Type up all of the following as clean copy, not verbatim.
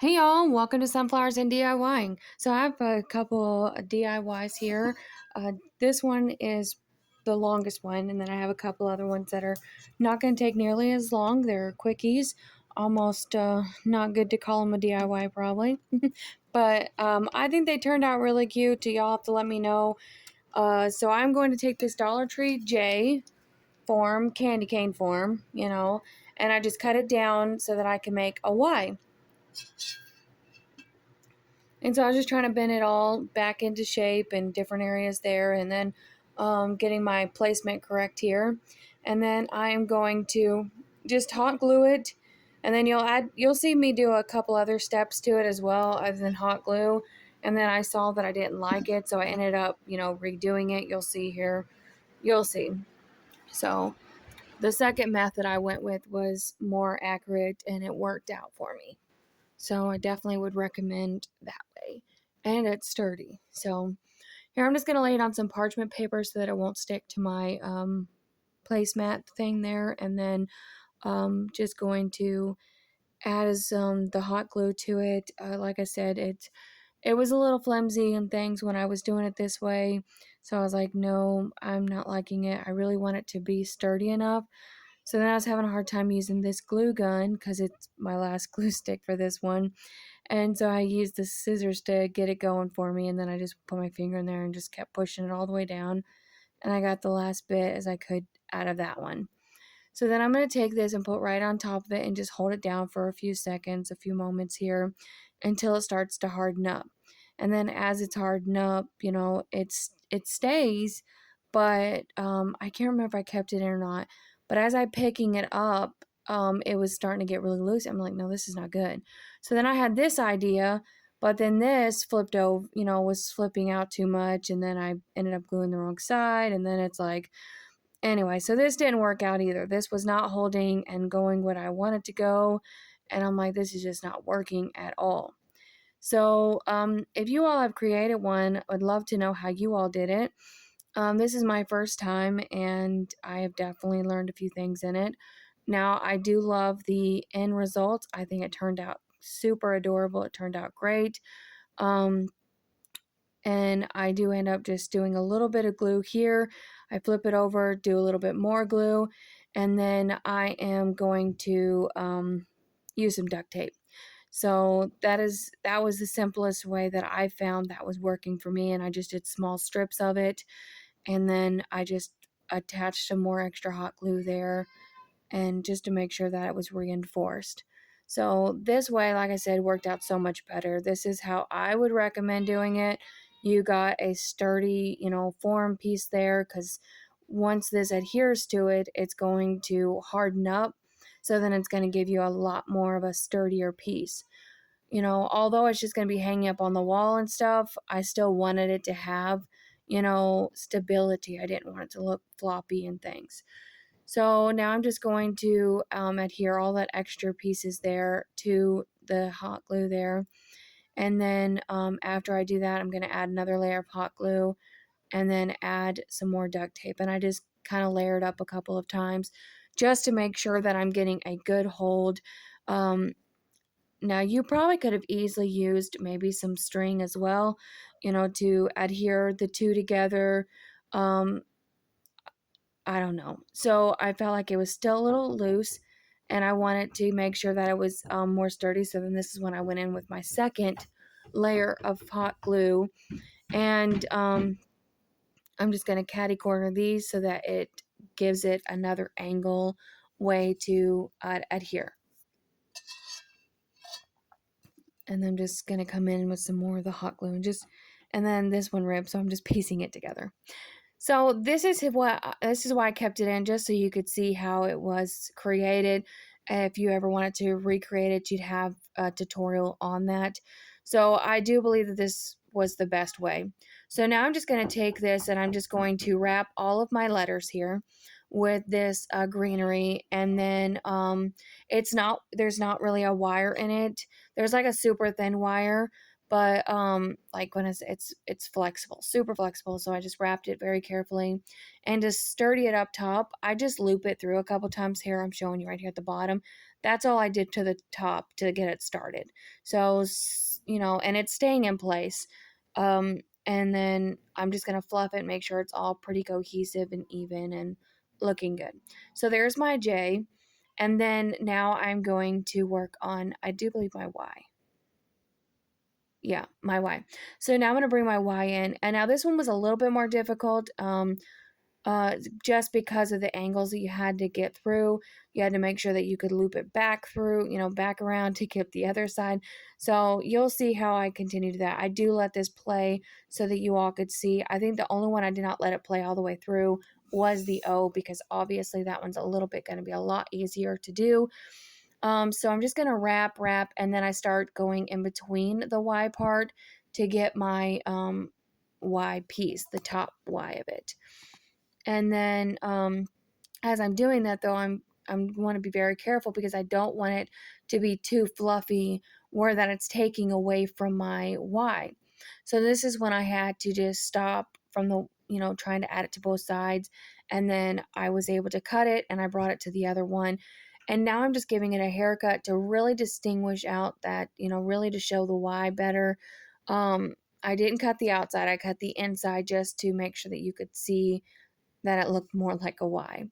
Hey y'all, welcome to Sunflowers and DIYing. So I have a couple DIYs here. This one is the longest one, and then I have a couple other ones that are not going to take nearly as long. They're quickies, almost not good to call them a DIY probably. But I think they turned out really cute. Y'all have to let me know. So I'm going to take this Dollar Tree J form, candy cane form, and I just cut it down so that I can make a Y. And so I was just trying to bend it all back into shape in different areas there, and then getting my placement correct here. And then I am going to just hot glue it, and then you'll see me do a couple other steps to it as well other than hot glue. And then I saw that I didn't like it, so I ended up, redoing it. You'll see here. You'll see. So the second method I went with was more accurate, and it worked out for me. So I definitely would recommend that way. And it's sturdy. So here I'm just going to lay it on some parchment paper so that it won't stick to my placemat thing there. And then just going to add some the hot glue to it. Like I said, it was a little flimsy and things when I was doing it this way. So I was like, no, I'm not liking it. I really want it to be sturdy enough. So then I was having a hard time using this glue gun because it's my last glue stick for this one. And so I used the scissors to get it going for me, and then I just put my finger in there and just kept pushing it all the way down, and I got the last bit as I could out of that one. So then I'm going to take this and put right on top of it and just hold it down for a few seconds, a few moments here until it starts to harden up. And then as it's hardened up, it stays, but I can't remember if I kept it in or not. But as I picking it up, it was starting to get really loose. I'm like, no, this is not good. So then I had this idea, but then this flipped over, was flipping out too much, and then I ended up gluing the wrong side, and then it's like, anyway, so this didn't work out either. This was not holding and going what I wanted to go, and I'm like, this is just not working at all. So if you all have created one, I'd love to know how you all did it. This is my first time, and I have definitely learned a few things in it. Now, I do love the end result. I think it turned out super adorable. It turned out great. Um, and I do end up just doing a little bit of glue here. I flip it over, do a little bit more glue, and then I am going to use some duct tape. So that was the simplest way that I found that was working for me, and I just did small strips of it, and then I just attached some more extra hot glue there, and just to make sure that it was reinforced. So this way, like I said, worked out so much better. This is how I would recommend doing it. You got a sturdy, form piece there, because once this adheres to it, it's going to harden up. So then it's going to give you a lot more of a sturdier piece. Although it's just going to be hanging up on the wall and stuff, I still wanted it to have, stability. I didn't want it to look floppy and things. So now I'm just going to adhere all that extra pieces there to the hot glue there. And then after I do that, I'm going to add another layer of hot glue and then add some more duct tape. And I just kind of layer it up a couple of times just to make sure that I'm getting a good hold. Now, you probably could have easily used maybe some string as well, to adhere the two together. I don't know. So I felt like it was still a little loose, and I wanted to make sure that it was more sturdy. So then this is when I went in with my second layer of hot glue, and I'm just going to catty corner these so that it gives it another angle way to adhere. And I'm just going to come in with some more of the hot glue and then this one ripped, so I'm just piecing it together. So this is why I kept it in, just so you could see how it was created. If you ever wanted to recreate it, you'd have a tutorial on that. So I do believe that this was the best way. So now I'm just going to take this and I'm just going to wrap all of my letters here with this greenery, and then there's not really a wire in it. There's like a super thin wire, but like when it's flexible, super flexible. So I just wrapped it very carefully, and to sturdy it up top, I just loop it through a couple times. Here I'm showing you right here at the bottom. That's all I did to the top to get it started. So, and it's staying in place. And then I'm just going to fluff it, make sure it's all pretty cohesive and even and looking good. So there's my J. And then now I'm going to work on, I do believe, my Y. Yeah, my Y. So now I'm going to bring my Y in. And now this one was a little bit more difficult. Just because of the angles that you had to get through. You had to make sure that you could loop it back through, back around to get the other side. So you'll see how I continue to that. I do let this play so that you all could see. I think the only one I did not let it play all the way through was the O, because obviously that one's a little bit going to be a lot easier to do. So I'm just going to wrap, and then I start going in between the Y part to get my Y piece, the top Y of it. And then as I'm doing that, though, I'm want to be very careful because I don't want it to be too fluffy or that it's taking away from my Y. So this is when I had to just stop from the, trying to add it to both sides. And then I was able to cut it and I brought it to the other one. And now I'm just giving it a haircut to really distinguish out that, really to show the Y better. I didn't cut the outside. I cut the inside just to make sure that you could see that it looked more like a Y.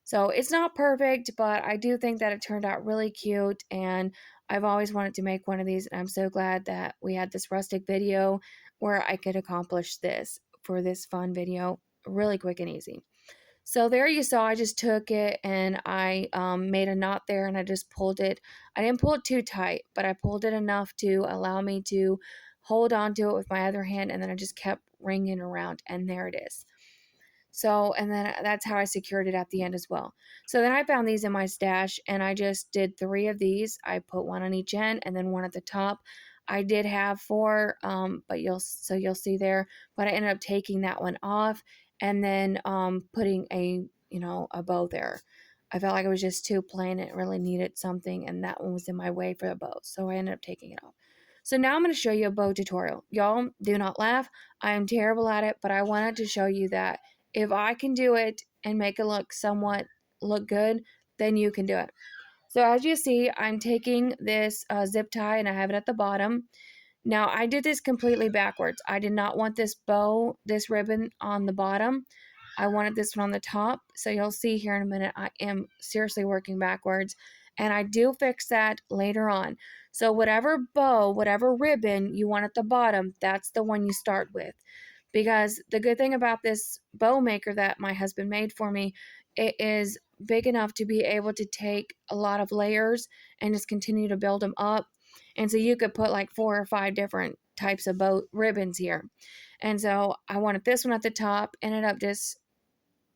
So it's not perfect, but I do think that it turned out really cute, and I've always wanted to make one of these, and I'm so glad that we had this rustic video where I could accomplish this for this fun video really quick and easy. So there you saw, I just took it and I made a knot there and I just pulled it. I didn't pull it too tight, but I pulled it enough to allow me to hold on to it with my other hand, and then I just kept wringing around, and there it is. So, and then that's how I secured it at the end as well. So then I found these in my stash and I just did 3 of these. I put one on each end and then one at the top. I did have 4, but you'll see there, but I ended up taking that one off and then putting a bow there. I felt like it was just too plain. It really needed something, and that one was in my way for the bow. So I ended up taking it off. So now I'm going to show you a bow tutorial. Y'all, do not laugh. I am terrible at it, but I wanted to show you that if I can do it and make it look good, then you can do it. So as you see, I'm taking this zip tie and I have it at the bottom. Now I did this completely backwards. I did not want this ribbon on the bottom. I wanted this one on the top. So you'll see here in a minute, I am seriously working backwards, and I do fix that later on. So whatever ribbon you want at the bottom, that's the one you start with. Because the good thing about this bow maker that my husband made for me, it is big enough to be able to take a lot of layers and just continue to build them up. And so you could put like 4 or 5 different types of bow ribbons here. And so I wanted this one at the top, ended up just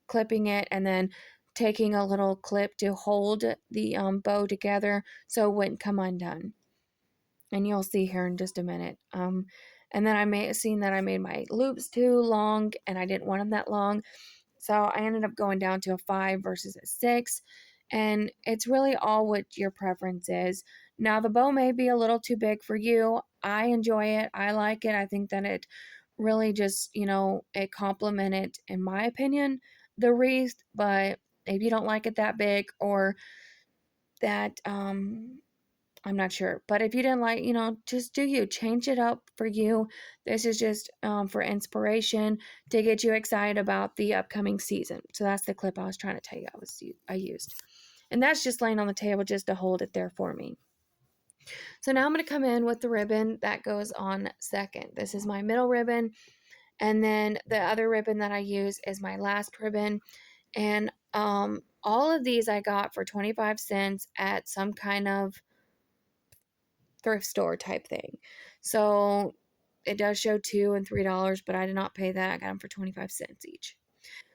clipping it and then taking a little clip to hold the bow together so it wouldn't come undone. And you'll see here in just a minute. And then I made my loops too long, and I didn't want them that long. So I ended up going down to a 5 versus a 6. And it's really all what your preference is. Now, the bow may be a little too big for you. I enjoy it. I like it. I think that it really just, it complemented, in my opinion, the wreath. But if you don't like it that big, or that, I'm not sure. But if you didn't like, just do you. Change it up for you. This is just for inspiration to get you excited about the upcoming season. So that's the clip I was trying to tell you I used. And that's just laying on the table just to hold it there for me. So now I'm going to come in with the ribbon that goes on second. This is my middle ribbon. And then the other ribbon that I use is my last ribbon. And all of these I got for 25 cents at some kind of thrift store type thing. So it does show $2 and $3, but I did not pay that. I got them for 25 cents each.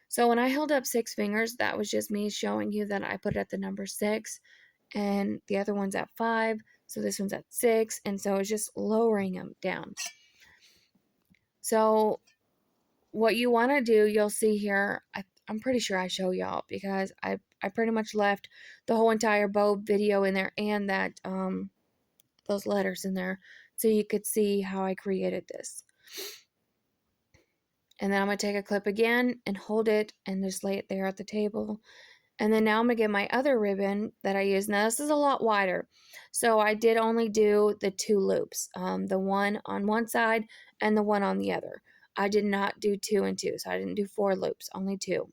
So when I held up 6 fingers, that was just me showing you that I put it at the number 6, and the other one's at 5. So this one's at 6, and so it's just lowering them down. So what you want to do, you'll see here, I'm pretty sure I show y'all because I pretty much left the whole entire bow video in there and that those letters in there so you could see how I created this. And then I'm going to take a clip again and hold it and just lay it there at the table. And then now I'm going to get my other ribbon that I use. Now this is a lot wider. So I did only do the 2 loops, the one on one side and the one on the other. I did not do 2 and 2. So I didn't do 4 loops, only 2.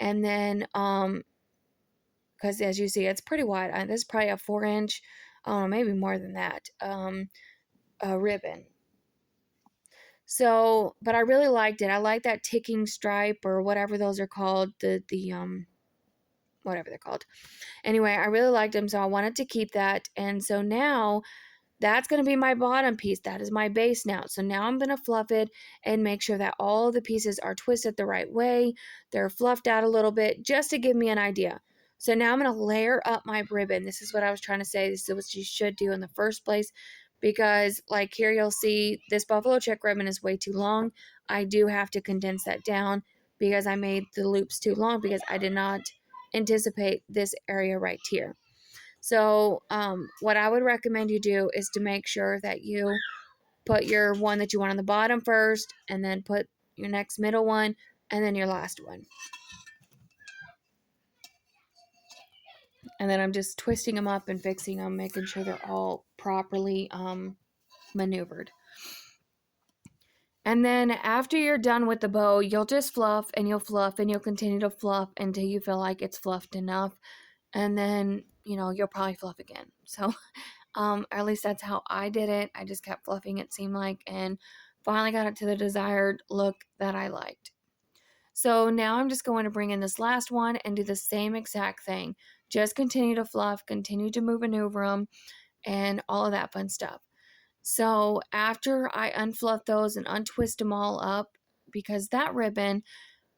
And then, because as you see, it's pretty wide. This is probably a 4-inch, maybe more than that, ribbon. So, but I really liked it. I like that ticking stripe or whatever those are called, whatever they're called. Anyway, I really liked them, so I wanted to keep that. And so now that's going to be my bottom piece. That is my base now. So now I'm going to fluff it and make sure that all the pieces are twisted the right way. They're fluffed out a little bit just to give me an idea. So now I'm going to layer up my ribbon. This is what I was trying to say. This is what you should do in the first place, because like here you'll see this buffalo check ribbon is way too long. I do have to condense that down because I made the loops too long because I did not anticipate this area right here. So what I would recommend you do is to make sure that you put your one that you want on the bottom first, and then put your next middle one, and then your last one. And then I'm just twisting them up and fixing them, making sure they're all properly maneuvered. And then after you're done with the bow, you'll just fluff and you'll fluff and you'll continue to fluff until you feel like it's fluffed enough. And then, you'll probably fluff again. So, or at least that's how I did it. I just kept fluffing, it seemed like, and finally got it to the desired look that I liked. So now I'm just going to bring in this last one and do the same exact thing. Just continue to fluff, continue to maneuver them, and all of that fun stuff. So after I unfluff those and untwist them all up, because that ribbon,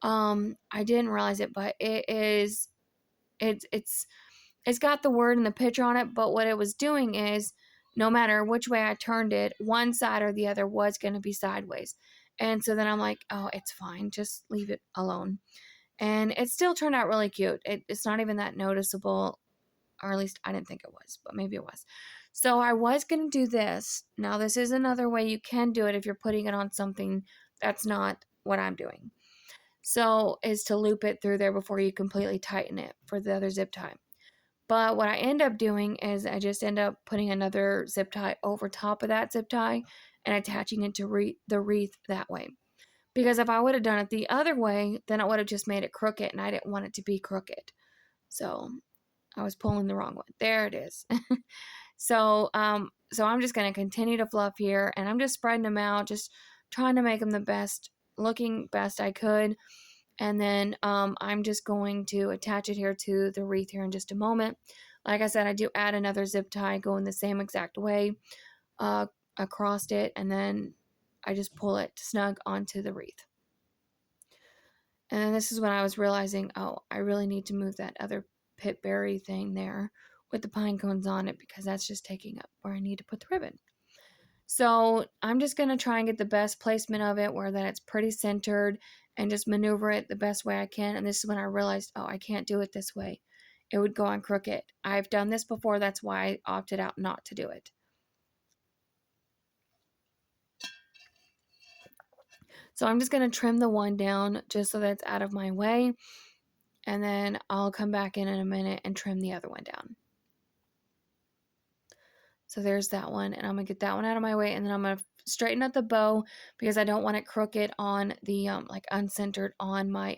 I didn't realize it, but it's got the word and the picture on it, but what it was doing is no matter which way I turned it, one side or the other was going to be sideways. And so then I'm like, oh, it's fine. Just leave it alone. And it still turned out really cute. It's not even that noticeable, or at least I didn't think it was, but maybe it was. So I was going to do this. Now, this is another way you can do it if you're putting it on something that's not what I'm doing. So is to loop it through there before you completely tighten it for the other zip tie. But what I end up doing is I just end up putting another zip tie over top of that zip tie and attaching it to the wreath that way. Because if I would have done it the other way, then it would have just made it crooked, and I didn't want it to be crooked. So I was pulling the wrong one. There it is. So I'm just going to continue to fluff here, and I'm just spreading them out, just trying to make them the best looking best I could. And then I'm just going to attach it here to the wreath here in just a moment. Like I said, I do add another zip tie going the same exact way across it, and then I just pull it snug onto the wreath. And then this is when I was realizing, oh, I really need to move that other pit berry thing there with the pine cones on it, because that's just taking up where I need to put the ribbon. So I'm just going to try and get the best placement of it where that it's pretty centered, and just maneuver it the best way I can. And this is when I realized, oh, I can't do it this way. It would go on crooked. I've done this before. That's why I opted out not to do it. So I'm just going to trim the one down just so that it's out of my way. And then I'll come back in a minute and trim the other one down. So there's that one, and I'm going to get that one out of my way, and then I'm going to straighten out the bow because I don't want it crooked on the, like uncentered on my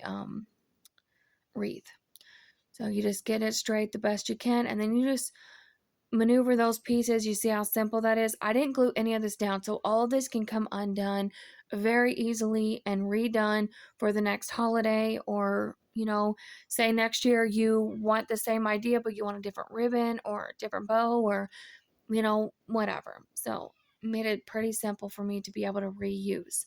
wreath. So you just get it straight the best you can, and then you just maneuver those pieces. You see how simple that is? I didn't glue any of this down, so all of this can come undone very easily and redone for the next holiday, or say next year you want the same idea but you want a different ribbon or a different bow, or whatever. So made it pretty simple for me to be able to reuse.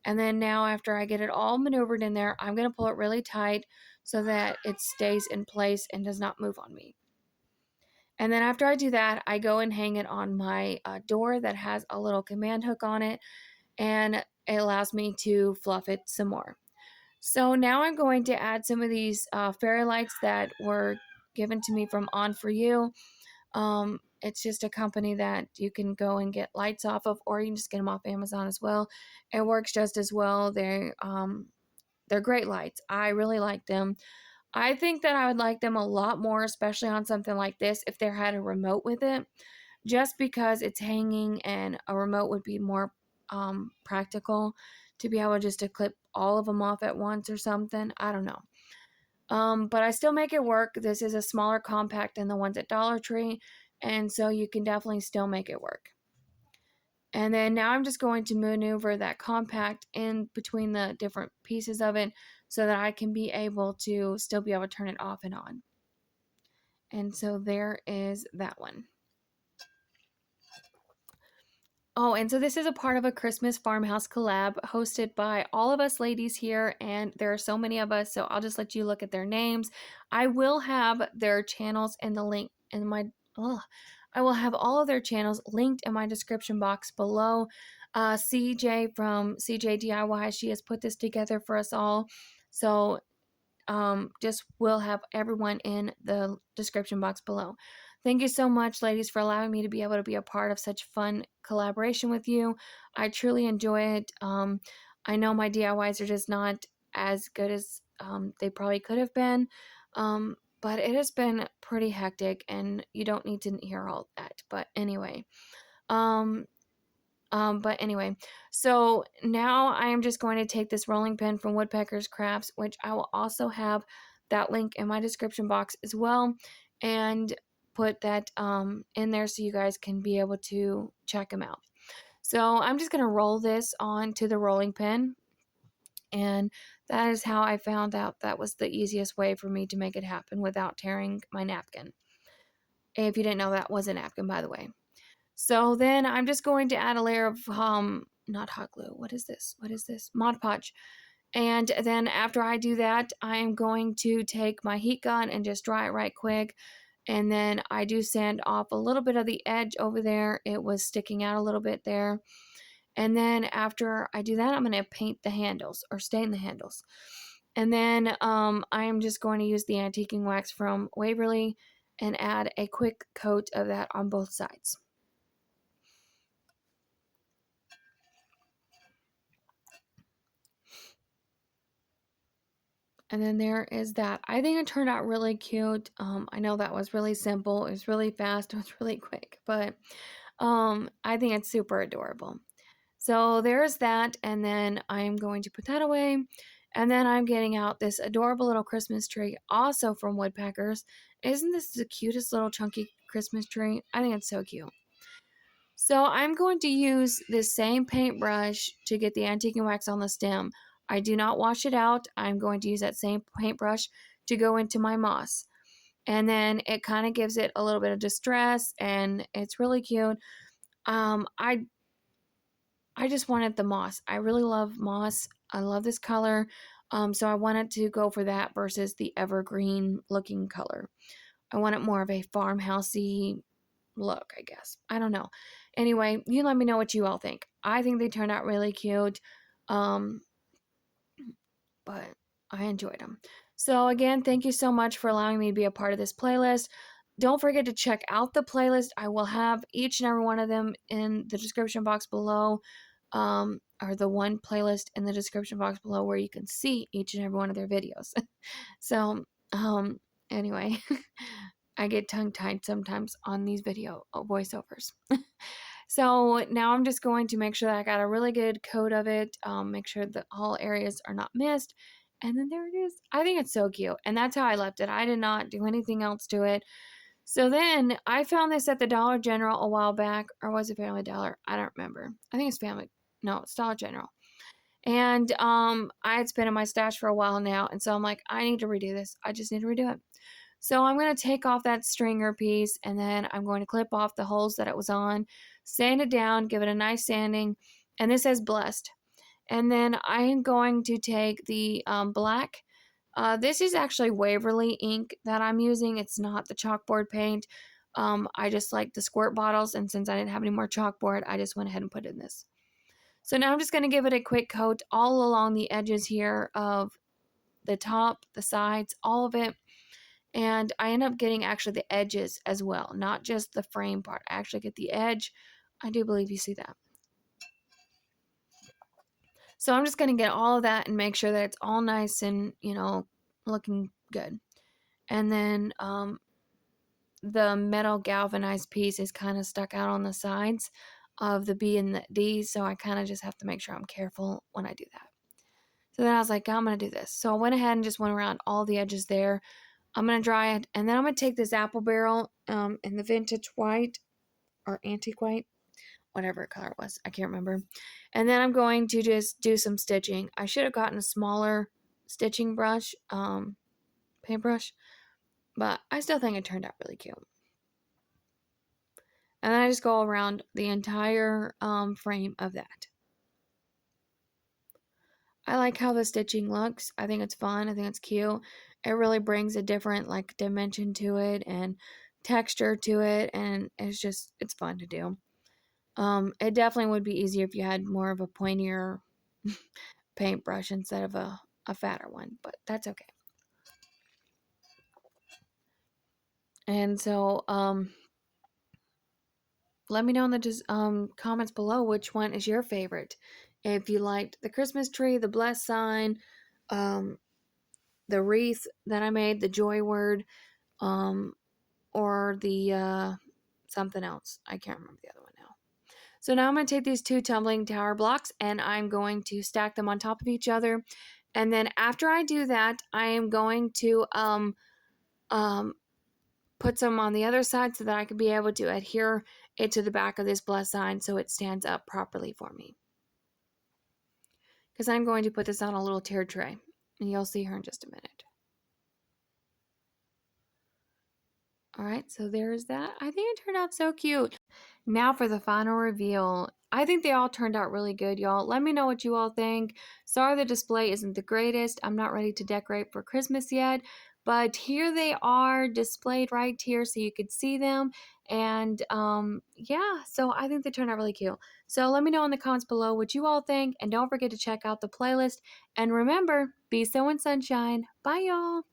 And then now after I get it all maneuvered in there, I'm going to pull it really tight so that it stays in place and does not move on me. And then after I do that, I go and hang it on my door that has a little command hook on it, and it allows me to fluff it some more. So now I'm going to add some of these fairy lights that were given to me from On For You. It's just a company that you can go and get lights off of, or you can just get them off Amazon as well. It works just as well. They're great lights. I really like them. I think that I would like them a lot more, especially on something like this, if there had a remote with it, just because it's hanging and a remote would be more practical to be able just to clip all of them off at once or something. I don't know. But I still make it work. This is a smaller compact than the ones at Dollar Tree, and so you can definitely still make it work. And then now I'm just going to maneuver that compact in between the different pieces of it so that I can be able to still be able to turn it off and on. And so there is that one. Oh, and so this is a part of a Christmas farmhouse collab hosted by all of us ladies here, and there are so many of us, so I'll just let you look at their names. I will have their channels in the link in my, I will have all of their channels linked in my description box below. CJ from CJ DIY, she has put this together for us all. So just will have everyone in the description box below. Thank you so much, ladies, for allowing me to be able to be a part of such fun collaboration with you. I truly enjoy it. I know my DIYs are just not as good as they probably could have been, but it has been pretty hectic, and you don't need to hear all that. But anyway, um, so now I am just going to take this rolling pin from Woodpecker's Crafts, which I will also have that link in my description box as well, and put that in there so you guys can be able to check them out. So I'm just going to roll this onto the rolling pin, and that is how I found out that was the easiest way for me to make it happen without tearing my napkin. If you didn't know, that was a napkin, by the way. So then I'm just going to add a layer of, not hot glue. What is this? What is this? Mod Podge. And then after I do that, I am going to take my heat gun and just dry it right quick. And then I do sand off a little bit of the edge over there. It was sticking out a little bit there. And then after I do that, I'm going to paint the handles or stain the handles. And then I am just going to use the antiquing wax from Waverly and add a quick coat of that on both sides. And then there is that. I think it turned out really cute. I know that was really simple. It was really fast. It was really quick. But I think it's super adorable. So there's that. And then I'm going to put that away. And then I'm getting out this adorable little Christmas tree, also from Woodpeckers. Isn't this the cutest little chunky Christmas tree? I think it's so cute. So I'm going to use this same paintbrush to get the antique and wax on the stem. I do not wash it out. I'm going to use that same paintbrush to go into my moss. And then it kind of gives it a little bit of distress, and it's really cute. I just wanted the moss. I really love moss. I love this color. So I wanted to go for that versus the evergreen looking color. I wanted more of a farmhousey look, I guess. I don't know. Anyway, you let me know what you all think. I think they turned out really cute. But I enjoyed them. So again, thank you so much for allowing me to be a part of this playlist. Don't forget to check out the playlist. I will have each and every one of them in the description box below, or the one playlist in the description box below where you can see each and every one of their videos. So, anyway, I get tongue-tied sometimes on these video voiceovers. So now I'm just going to make sure that I got a really good coat of it, make sure that all areas are not missed. And then there it is. I think it's so cute. And that's how I left it. I did not do anything else to it. So then I found this at the Dollar General a while back. Or was it Family Dollar? I don't remember. I think it's Family. No, it's Dollar General. And I had been in my stash for a while now. And so I'm like, I need to redo this. I just need to redo it. So I'm going to take off that stringer piece, and then I'm going to clip off the holes that it was on, sand it down, give it a nice sanding, and this says blessed. And then I am going to take the black. This is actually Waverly ink that I'm using. It's not the chalkboard paint. I just like the squirt bottles, and since I didn't have any more chalkboard, I just went ahead and put it in this. So now I'm just going to give it a quick coat all along the edges here of the top, the sides, all of it. And I end up getting actually the edges as well, not just the frame part. I actually get the edge. I do believe you see that. So I'm just going to get all of that and make sure that it's all nice and, looking good. And then the metal galvanized piece is kind of stuck out on the sides of the B and the D, so I kind of just have to make sure I'm careful when I do that. So then I was like, I'm going to do this. So I went ahead and just went around all the edges there. I'm going to dry it, and then I'm going to take this apple barrel in the vintage white or antique white, whatever color it was. I can't remember. And then I'm going to just do some stitching. I should have gotten a smaller stitching brush, paintbrush, but I still think it turned out really cute. And then I just go around the entire frame of that. I like how the stitching looks. I think it's fun. I think it's cute. It really brings a different like dimension to it and texture to it, and it's fun to do. It definitely would be easier if you had more of a pointier paintbrush instead of a fatter one, but that's okay. And so let me know in the comments below which one is your favorite. If you liked the Christmas tree, the bless sign, the wreath that I made, the joy word, or the something else. I can't remember the other one now. So now I'm going to take these 2 tumbling tower blocks and I'm going to stack them on top of each other. And then after I do that, I am going to put some on the other side so that I can be able to adhere it to the back of this bless sign so it stands up properly for me. Because I'm going to put this on a little tier tray, and you'll see her in just a minute. All right, so there's that. I think it turned out so cute. Now for the final reveal. I think they all turned out really good, y'all. Let me know what you all think. Sorry the display isn't the greatest. I'm not ready to decorate for Christmas yet, but here they are displayed right here so you could see them. And yeah, so I think they turned out really cute. So let me know in the comments below what you all think, and don't forget to check out the playlist. And remember, be sewing sunshine. Bye, y'all.